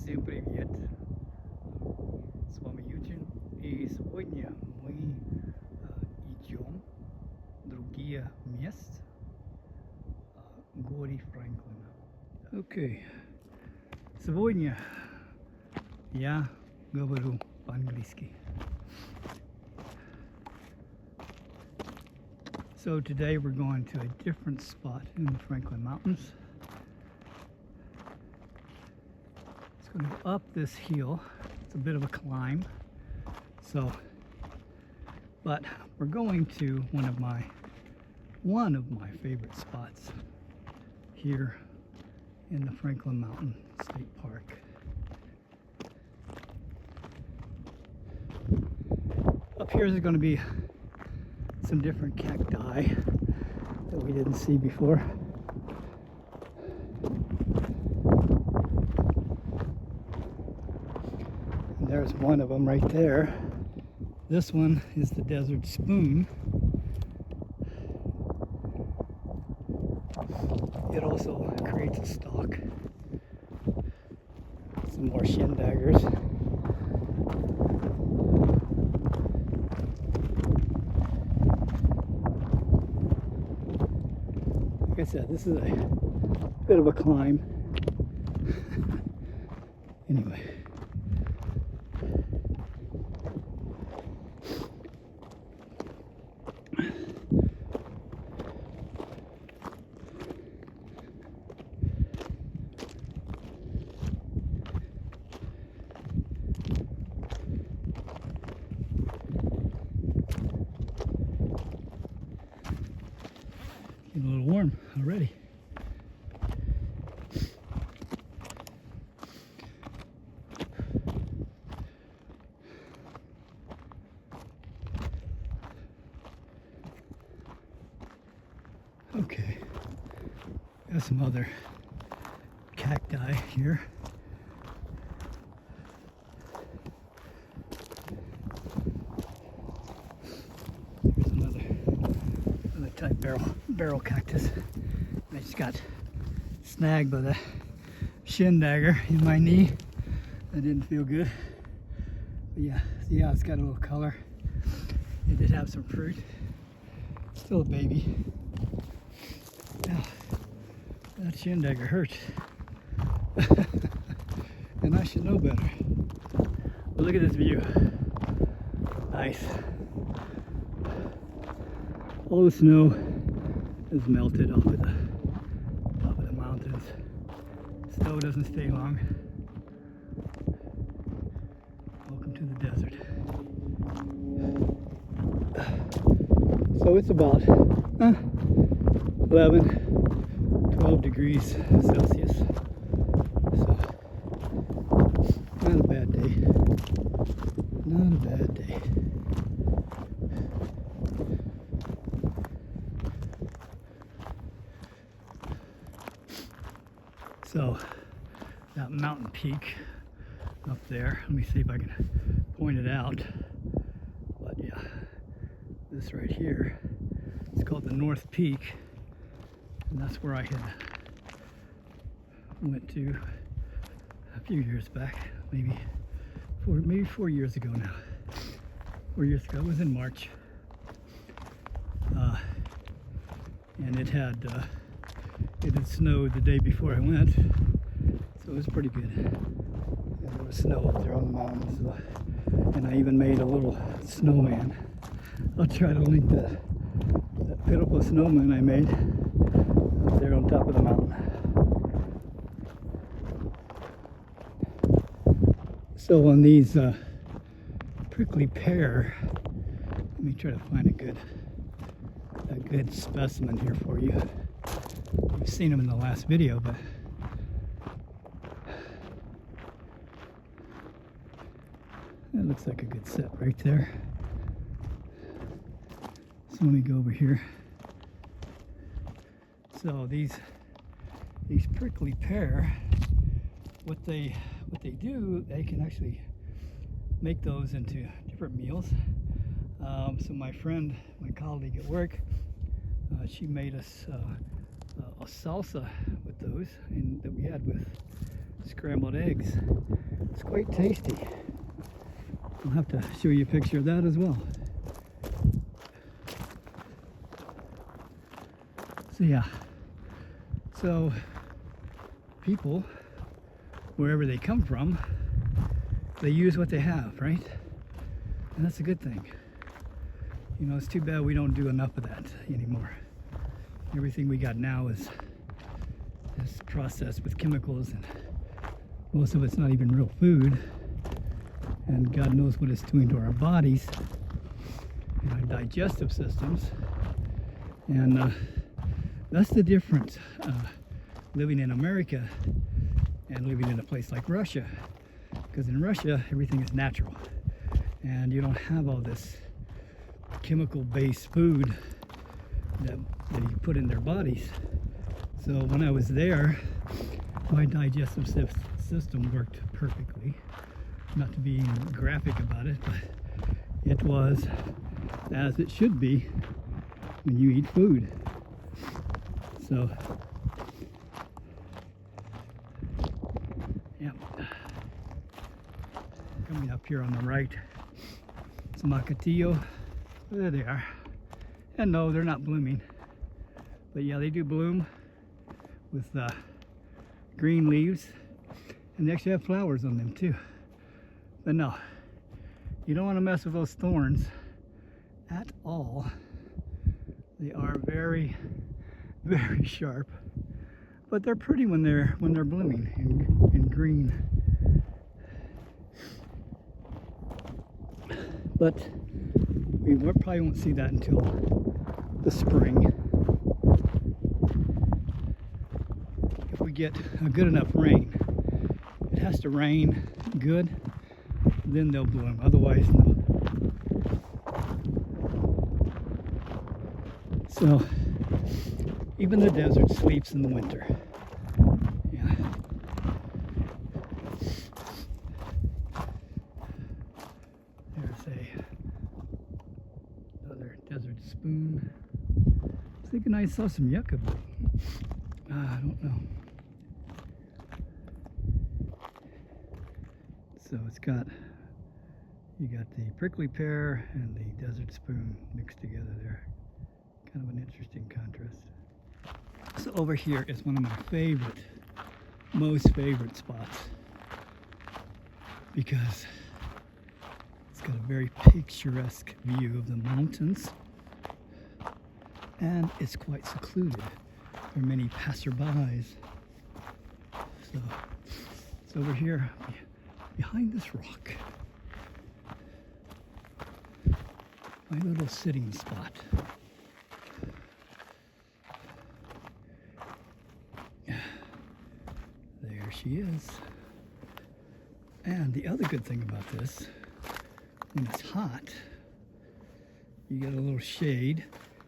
Всем привет! С вами Ютин, и сегодня мы идем в другие места горе Франклина. Окей, сегодня я говорю по-английски. So today we're going to a different spot in the Franklin Mountains. It's going to go up this hill. It's a bit of a climb. But we're going to one of my favorite spots here in the Franklin Mountain State Park. Up here is going to be some different cacti that we didn't see before. And there's one of them right there. This one is the desert spoon. It also creates a stalk. Some more shin daggers. Like I said, this is a bit of a climb. Anyway. Getting a little warm already. Okay, got some other cacti here. Here's another type barrel cactus. I just got snagged by the shin dagger in my knee. That didn't feel good. But yeah, see how it's got a little color. It did have some fruit. Still a baby. Yeah, that shin dagger hurts. And I should know better. But look at this view. Nice. All the snow is melted off of the top of the mountains. Snow doesn't stay long. Welcome to the desert. So it's about 12 degrees Celsius. So not a bad day. Not a bad day. So that mountain peak up there, let me see if I can point it out. But yeah, this right here, it's called the North Peak, and that's where I had went to a few years back, maybe 4 years ago now. 4 years ago, it was in March, and it had snowed the day before I went, so it was pretty good. And there was snow up there on the mountain, so, and I even made a little snowman. I'll try to link that pitiful snowman I made up there on top of the mountain. So on these prickly pear, let me try to find a good specimen here for you. You've seen them in the last video, but that looks like a good set right there. So let me go over here. So these prickly pear, what they do, they can actually make those into different meals. So my friend, my colleague at work, she made us a salsa with those, and that we had with scrambled eggs. It's quite tasty. I'll have to show you a picture of that as well. So yeah, so people, wherever they come from, they use what they have, right? And that's a good thing. You know, it's too bad we don't do enough of that anymore. Everything we got now is processed with chemicals, and most of it's not even real food. And God knows what it's doing to our bodies and our digestive systems. And that's the difference living in America and living in a place like Russia. Because in Russia, everything is natural. And you don't have all this chemical-based food that you put in their bodies. So when I was there, my digestive system worked perfectly. Not to be graphic about it, but it was as it should be when you eat food. So, yeah. Coming up here on the right, some Acatillo. There they are. And no, they're not blooming. But yeah, they do bloom with green leaves. And they actually have flowers on them too. But no, you don't want to mess with those thorns at all. They are very, very sharp. But they're pretty when they're blooming in green. But we probably won't see that until the spring. If we get a good enough rain. It has to rain good, then they'll bloom. Otherwise, no. So, even the desert sleeps in the winter. Yeah. There's another desert spoon. I was thinking I saw some yucca, but I don't know. So you got the prickly pear and the desert spoon mixed together there. Kind of an interesting contrast. So over here is one of my most favorite spots, because it's got a very picturesque view of the mountains, and it's quite secluded for many passerbys. So it's over here behind this rock. My little sitting spot. There she is. And the other good thing about this, when it's hot, you get a little shade,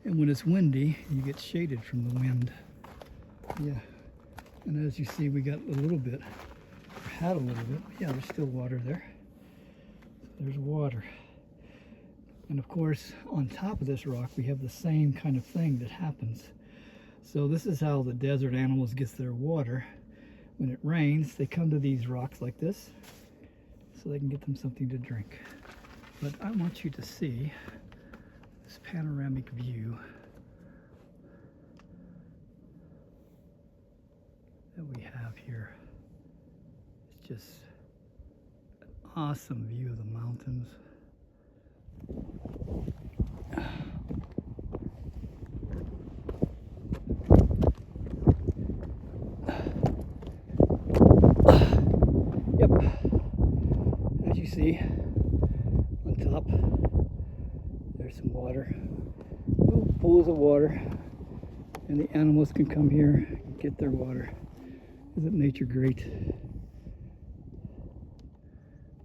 and when it's windy, you get shaded from the wind. Yeah, and as you see, we got a little bit, or had a little bit, yeah, there's still water there. There's water. And of course, on top of this rock, we have the same kind of thing that happens. So this is how the desert animals get their water. When it rains, they come to these rocks like this, so they can get them something to drink. But I want you to see this panoramic view that we have here. It's just an awesome view of the mountains. Yep, as you see on top, there's some water, little pools of water, and the animals can come here and get their water. Isn't nature great?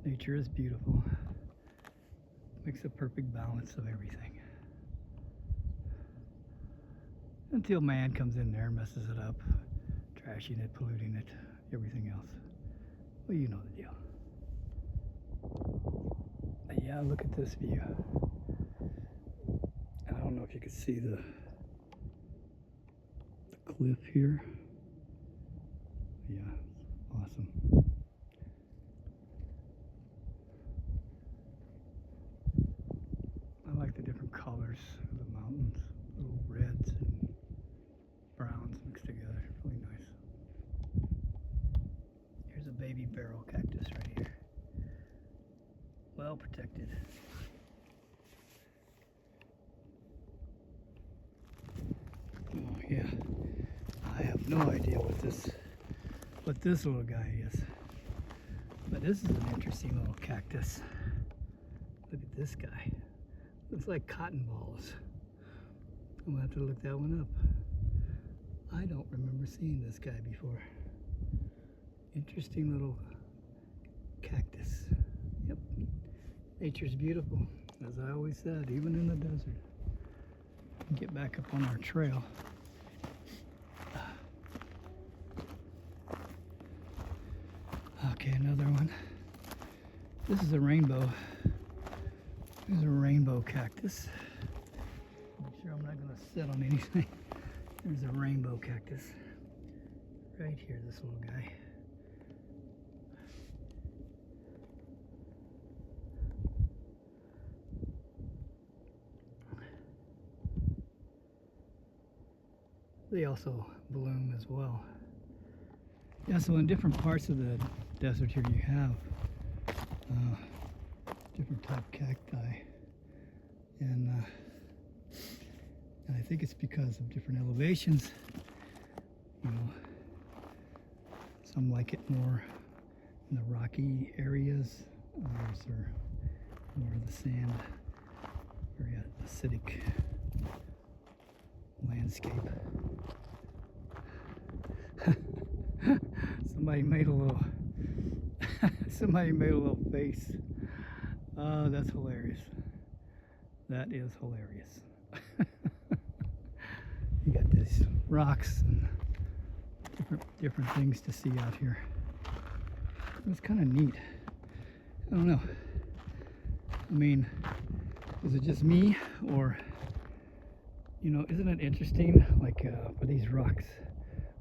Nature is beautiful. Makes a perfect balance of everything. Until man comes in there and messes it up, trashing it, polluting it, everything else. Well, you know the deal. But yeah, look at this view. I don't know if you can see the cliff here. Yeah, awesome. baby barrel cactus right here. Well protected. Oh yeah. I have no idea what this little guy is. But this is an interesting little cactus. Look at this guy. Looks like cotton balls. I'm gonna have to look that one up. I don't remember seeing this guy before. Interesting little cactus. Yep. Nature's beautiful, as I always said, even in the desert. Get back up on our trail. Okay, another one. This is a rainbow. There's a rainbow cactus. Make sure I'm not gonna sit on anything. There's a rainbow cactus. Right here, this little guy. They also bloom as well. Yeah, so in different parts of the desert here you have different type cacti. And I think it's because of different elevations. You know, some like it more in the rocky areas, others are more of the sand, very acidic landscape. Somebody made a little face. Oh, that's hilarious. That is hilarious. You got these rocks and different things to see out here. It's kind of neat. I don't know. I mean, is it just me, or you know, isn't it interesting? Like for these rocks,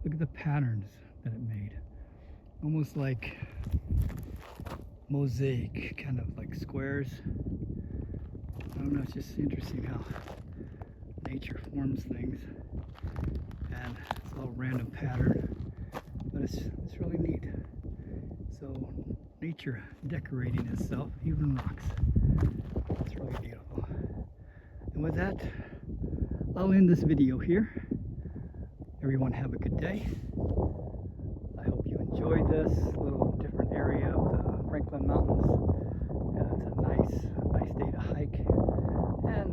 look at the patterns that it made. Almost like mosaic, kind of like squares. I don't know, it's just interesting how nature forms things, and it's all random pattern, but it's really neat. So nature decorating itself, even rocks. It's really beautiful. And with that, I'll end this video here. Everyone have a good day. I hope you enjoyed this little different area of the Franklin Mountains. It's a nice day to hike, and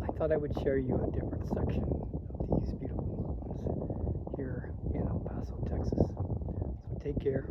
I thought I would share you a different section of these beautiful mountains here in El Paso, Texas. So take care.